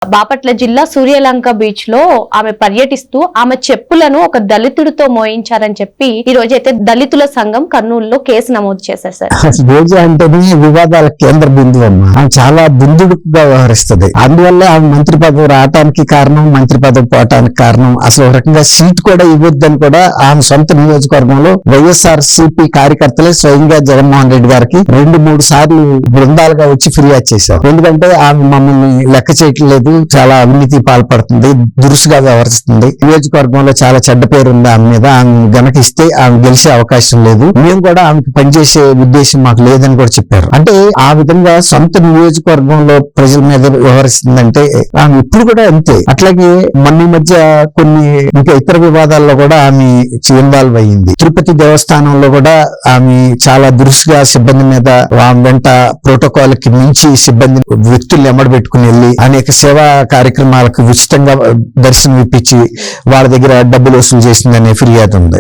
బాపట్ల జిల్లా సూర్యలంక బీచ్ లో ఆమె పర్యటిస్తూ ఆమె చెప్పులను ఒక దళితుడితో మోయించారని చెప్పి ఈ రోజు అయితే దళితుల సంఘం కర్నూలులో కేసు నమోదు చేశారు సార్. రోజు అంటేనే వివాదాల కేంద్ర బిందువు అమ్మ. ఆమె చాలా దుందుడుకుగా వ్యవహరిస్తుంది. అందువల్ల ఆమె మంత్రి పదవి రావటానికి కారణం, మంత్రి పదవి పోవటానికి కారణం, అసలు ఒక రకంగా సీట్ కూడా ఇవ్వద్దని కూడా ఆమె సొంత నియోజకవర్గంలో వైఎస్ఆర్ సిపి కార్యకర్తలే స్వయంగా జగన్మోహన్ రెడ్డి గారికి 2-3 సార్లు బృందాలుగా వచ్చి ఫిర్యాదు చేశారు. ఎందుకంటే ఆమె మమ్మల్ని లెక్క చేయట్లేదు, చాలా అవినీతి పాల్పడుతుంది, దురుసుగా వ్యవహరిస్తుంది, నియోజకవర్గంలో చాలా చెడ్డ పేరు ఉంది ఆమె మీద, ఆమె గనక ఇస్తే ఆమె గెలిచే అవకాశం లేదు, మేము కూడా ఆమెకు పనిచేసే ఉద్దేశం మాకు లేదని కూడా చెప్పారు. అంటే ఆ విధంగా సొంత నియోజకవర్గంలో ప్రజల మీద వ్యవహరిస్తుందంటే ఆమె ఇప్పుడు కూడా అంతే. అట్లాగే మొన్న మధ్య కొన్ని ఇంకా ఇతర వివాదాల్లో కూడా ఆమె ఇన్వాల్వ్ అయ్యింది. తిరుపతి దేవస్థానంలో కూడా ఆమె చాలా దురుసుగా సిబ్బంది మీద, ఆమె వెంట ప్రోటోకాల్ కి మించి సిబ్బంది వ్యక్తుల్ని ఎమ్మడబెట్టుకుని వెళ్లి అనేక సేవా కార్యక్రమాలకు ఉచితంగా దర్శనం ఇప్పించి వాళ్ళ దగ్గర డబ్బులు వసూలు చేసిందనే ఫిర్యాదు ఉంది.